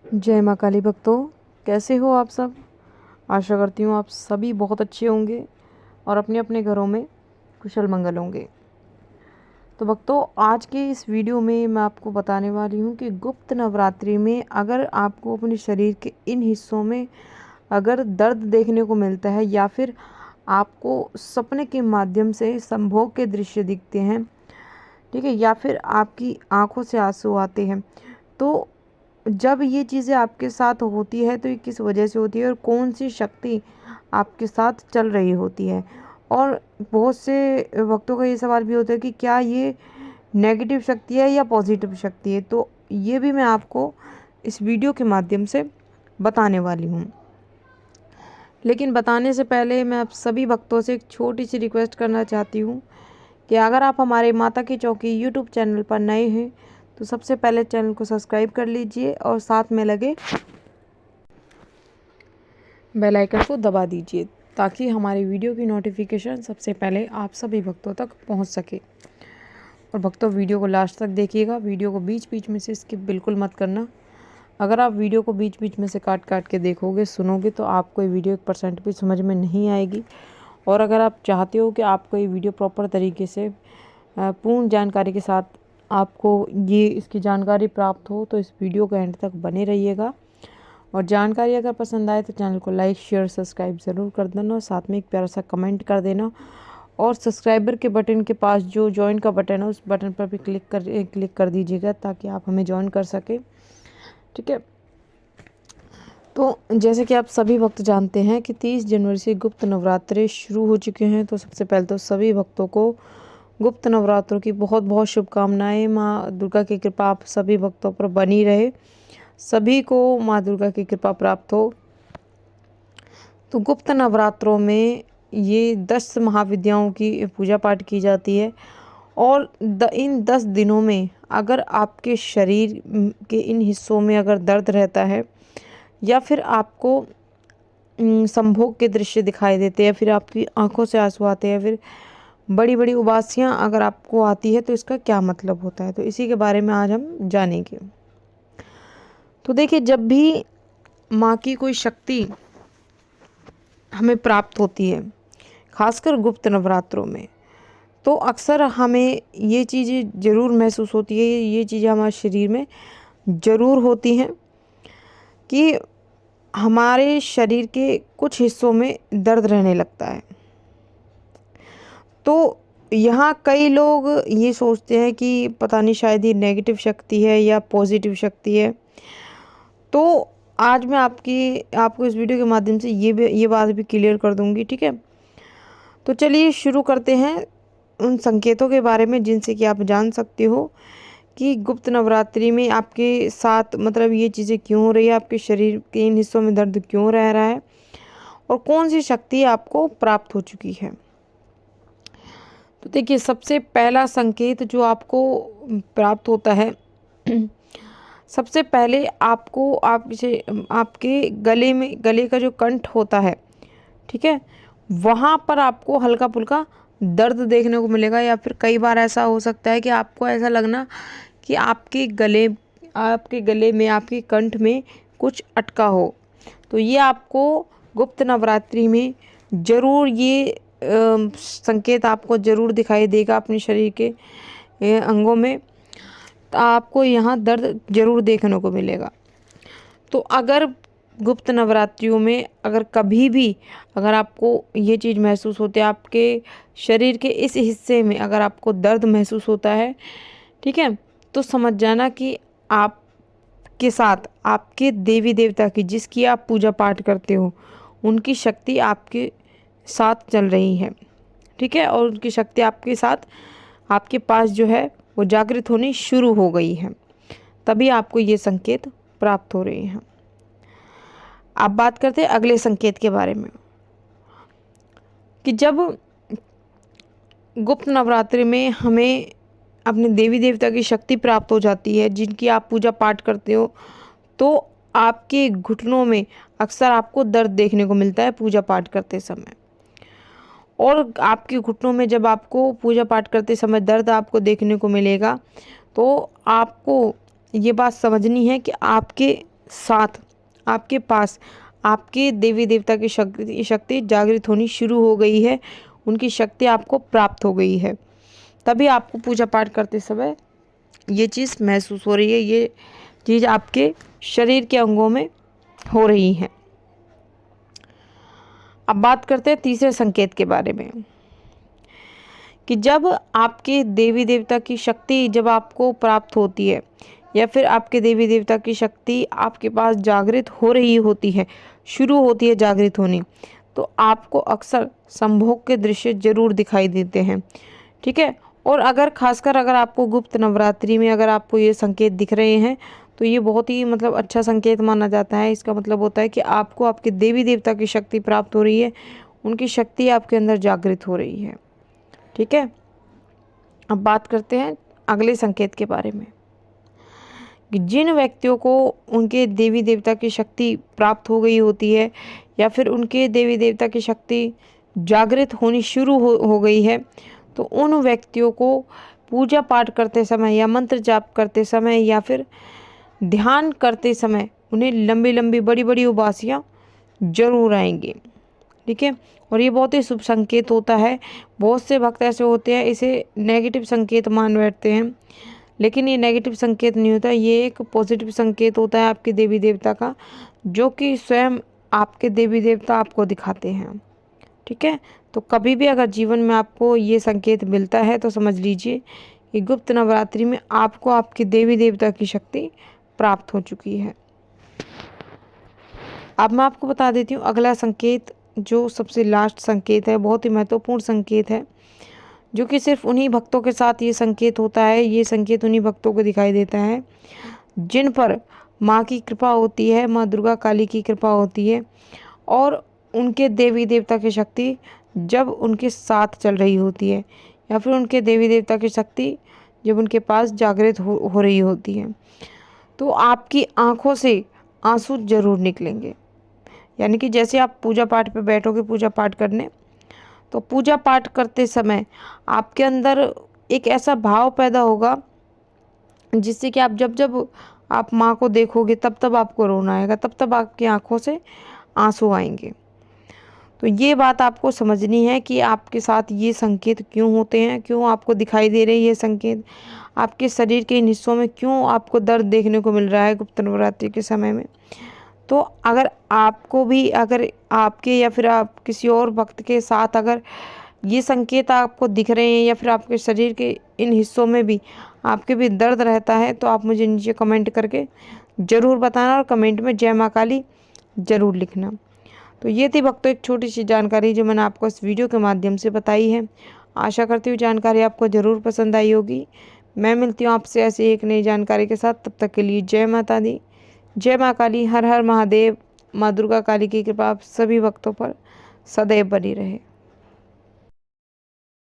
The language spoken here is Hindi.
जय माँ काली भक्तों, कैसे हो आप सब। आशा करती हूँ आप सभी बहुत अच्छे होंगे और अपने अपने घरों में कुशल मंगल होंगे। तो भक्तों, आज के इस वीडियो में मैं आपको बताने वाली हूँ कि गुप्त नवरात्रि में अगर आपको अपने शरीर के इन हिस्सों में अगर दर्द देखने को मिलता है या फिर आपको सपने के माध्यम से संभोग के दृश्य दिखते हैं, ठीक है, या फिर आपकी आंखों से आंसू आते हैं, तो जब ये चीज़ें आपके साथ होती है तो ये किस वजह से होती है और कौन सी शक्ति आपके साथ चल रही होती है। और बहुत से वक्तों का ये सवाल भी होता है कि क्या ये नेगेटिव शक्ति है या पॉजिटिव शक्ति है, तो ये भी मैं आपको इस वीडियो के माध्यम से बताने वाली हूँ। लेकिन बताने से पहले मैं आप सभी भक्तों से एक छोटी सी रिक्वेस्ट करना चाहती हूँ कि अगर आप हमारे माता की चौकी यूट्यूब चैनल पर नए हैं तो सबसे पहले चैनल को सब्सक्राइब कर लीजिए और साथ में लगे बेल आइकन को दबा दीजिए ताकि हमारी वीडियो की नोटिफिकेशन सबसे पहले आप सभी भक्तों तक पहुंच सके। और भक्तों, वीडियो को लास्ट तक देखिएगा, वीडियो को बीच बीच में से स्किप बिल्कुल मत करना। अगर आप वीडियो को बीच बीच में से काट काट के देखोगे, सुनोगे, तो आपको ये वीडियो 1% भी समझ में नहीं आएगी। और अगर आप चाहते हो कि आपको ये वीडियो प्रॉपर तरीके से पूर्ण जानकारी के साथ आपको ये इसकी जानकारी प्राप्त हो, तो इस वीडियो के एंड तक बने रहिएगा। और जानकारी अगर पसंद आए तो चैनल को लाइक शेयर सब्सक्राइब ज़रूर कर देना और साथ में एक प्यारा सा कमेंट कर देना। और सब्सक्राइबर के बटन के पास जो ज्वाइन का बटन है उस बटन पर भी क्लिक कर दीजिएगा ताकि आप हमें ज्वाइन कर सके, ठीक है। तो जैसे कि आप सभी भक्त जानते हैं कि 30 जनवरी से गुप्त नवरात्रे शुरू हो चुके हैं, तो सबसे पहले तो सभी भक्तों को गुप्त नवरात्रों की बहुत बहुत शुभकामनाएं। माँ दुर्गा की कृपा आप सभी भक्तों पर बनी रहे, सभी को माँ दुर्गा की कृपा प्राप्त हो। तो गुप्त नवरात्रों में ये 10 महाविद्याओं की पूजा पाठ की जाती है। और इन 10 दिनों में अगर आपके शरीर के इन हिस्सों में अगर दर्द रहता है या फिर आपको संभोग के दृश्य दिखाई देते हैं, फिर आपकी आंखों से आंसू आते हैं, फिर बड़ी बड़ी उबासियाँ अगर आपको आती है, तो इसका क्या मतलब होता है, तो इसी के बारे में आज हम जानेंगे। तो देखिए, जब भी माँ की कोई शक्ति हमें प्राप्त होती है, खासकर गुप्त नवरात्रों में, तो अक्सर हमें ये चीज़ें ज़रूर महसूस होती है, ये चीज़ें हमारे शरीर में ज़रूर होती हैं कि हमारे शरीर के कुछ हिस्सों में दर्द रहने लगता है। तो यहाँ कई लोग ये सोचते हैं कि पता नहीं शायद ये नेगेटिव शक्ति है या पॉजिटिव शक्ति है। तो आज मैं आपको इस वीडियो के माध्यम से ये बात भी क्लियर कर दूंगी, ठीक है। तो चलिए शुरू करते हैं उन संकेतों के बारे में जिनसे कि आप जान सकते हो कि गुप्त नवरात्रि में आपके साथ मतलब ये चीज़ें क्यों हो रही है, आपके शरीर के इन हिस्सों में दर्द क्यों रह रहा है और कौन सी शक्ति आपको प्राप्त हो चुकी है। तो देखिए, सबसे पहला संकेत जो आपको प्राप्त होता है, सबसे पहले आपको आपके गले का जो कंठ होता है, ठीक है, वहाँ पर आपको हल्का फुल्का दर्द देखने को मिलेगा। या फिर कई बार ऐसा हो सकता है कि आपको ऐसा लगना कि आपके गले में आपके कंठ में कुछ अटका हो। तो ये आपको गुप्त नवरात्रि में ज़रूर ये संकेत आपको ज़रूर दिखाई देगा अपने शरीर के अंगों में। तो आपको यहाँ दर्द ज़रूर देखने को मिलेगा। तो अगर गुप्त नवरात्रियों में अगर कभी भी अगर आपको ये चीज़ महसूस होती है, आपके शरीर के इस हिस्से में अगर आपको दर्द महसूस होता है, ठीक है, तो समझ जाना कि आपके साथ आपके देवी देवता की जिसकी आप पूजा पाठ करते हो उनकी शक्ति आपके साथ चल रही है, ठीक है, और उनकी शक्ति आपके साथ आपके पास जो है वो जागृत होनी शुरू हो गई है, तभी आपको ये संकेत प्राप्त हो रहे हैं। अब बात करते हैं अगले संकेत के बारे में कि जब गुप्त नवरात्रि में हमें अपने देवी देवता की शक्ति प्राप्त हो जाती है जिनकी आप पूजा पाठ करते हो, तो आपके घुटनों में अक्सर आपको दर्द देखने को मिलता है पूजा पाठ करते समय। और आपके घुटनों में जब आपको पूजा पाठ करते समय दर्द आपको देखने को मिलेगा, तो आपको ये बात समझनी है कि आपके साथ आपके पास आपके देवी देवता की शक्ति जागृत होनी शुरू हो गई है, उनकी शक्ति आपको प्राप्त हो गई है। तभी आपको पूजा पाठ करते समय ये चीज़ महसूस हो रही है, ये चीज़ आपके शरीर के अंगों में हो रही है। अब बात करते हैं तीसरे संकेत के बारे में कि जब आपके देवी देवता की शक्ति जब आपको प्राप्त होती है या फिर आपके देवी देवता की शक्ति आपके पास जागृत हो रही होती है, शुरू होती है जागृत होनी, तो आपको अक्सर संभोग के दृश्य जरूर दिखाई देते हैं। ठीक है। और अगर खासकर अगर आपको गुप्त नवरात्रि में अगर आपको ये संकेत दिख रहे हैं तो ये बहुत ही मतलब अच्छा संकेत माना जाता है। इसका मतलब होता है कि आपको आपके देवी देवता की शक्ति प्राप्त हो रही है, उनकी शक्ति आपके अंदर जागृत हो रही है। ठीक है। अब बात करते हैं अगले संकेत के बारे में कि जिन व्यक्तियों को उनके देवी देवता की शक्ति प्राप्त हो गई होती है या फिर उनके देवी देवता की शक्ति जागृत होनी शुरू हो गई है, तो उन व्यक्तियों को पूजा पाठ करते समय या मंत्र जाप करते समय या फिर ध्यान करते समय उन्हें लंबी लंबी बड़ी बड़ी उबासियाँ जरूर आएंगी। ठीक है। और ये बहुत ही शुभ संकेत होता है। बहुत से भक्त ऐसे होते हैं इसे नेगेटिव संकेत मान बैठते हैं, लेकिन ये नेगेटिव संकेत नहीं होता, ये एक पॉजिटिव संकेत होता है आपके देवी देवता का, जो कि स्वयं आपके देवी देवता आपको दिखाते हैं। ठीक है। तो कभी भी अगर जीवन में आपको ये संकेत मिलता है तो समझ लीजिए कि गुप्त नवरात्रि में आपको आपके देवी देवता की शक्ति प्राप्त हो चुकी है। अब मैं आपको बता देती हूँ अगला संकेत, जो सबसे लास्ट संकेत है, बहुत ही महत्वपूर्ण संकेत है, जो कि सिर्फ उन्हीं भक्तों के साथ ये संकेत होता है। ये संकेत उन्हीं भक्तों को दिखाई देता है जिन पर माँ की कृपा होती है, माँ दुर्गा काली की कृपा होती है और उनके देवी देवता की शक्ति जब उनके साथ चल रही होती है या फिर उनके देवी देवता की शक्ति जब उनके पास जागृत हो रही होती है, तो आपकी आंखों से आंसू जरूर निकलेंगे। यानी कि जैसे आप पूजा पाठ पे बैठोगे पूजा पाठ करने, तो पूजा पाठ करते समय आपके अंदर एक ऐसा भाव पैदा होगा जिससे कि आप जब जब आप माँ को देखोगे तब तब आपको रोना आएगा, तब तब आपकी आंखों से आंसू आएंगे। तो ये बात आपको समझनी है कि आपके साथ ये संकेत क्यों होते हैं, क्यों आपको दिखाई दे रही है संकेत, आपके शरीर के इन हिस्सों में क्यों आपको दर्द देखने को मिल रहा है गुप्त नवरात्रि के समय में। तो अगर आपको भी, अगर आपके या फिर आप किसी और भक्त के साथ अगर ये संकेत आपको दिख रहे हैं या फिर आपके शरीर के इन हिस्सों में भी आपके भी दर्द रहता है, तो आप मुझे नीचे कमेंट करके ज़रूर बताना और कमेंट में जय माँ काली ज़रूर लिखना। तो ये थी भक्तों एक छोटी सी जानकारी जो मैंने आपको इस वीडियो के माध्यम से बताई है। आशा करती हूँ जानकारी आपको ज़रूर पसंद आई होगी। मैं मिलती हूँ आपसे ऐसी एक नई जानकारी के साथ, तब तक के लिए जय माता दी, जय माँ काली, हर हर महादेव। माँ दुर्गा काली की कृपा आप सभी भक्तों पर सदैव बनी रहे।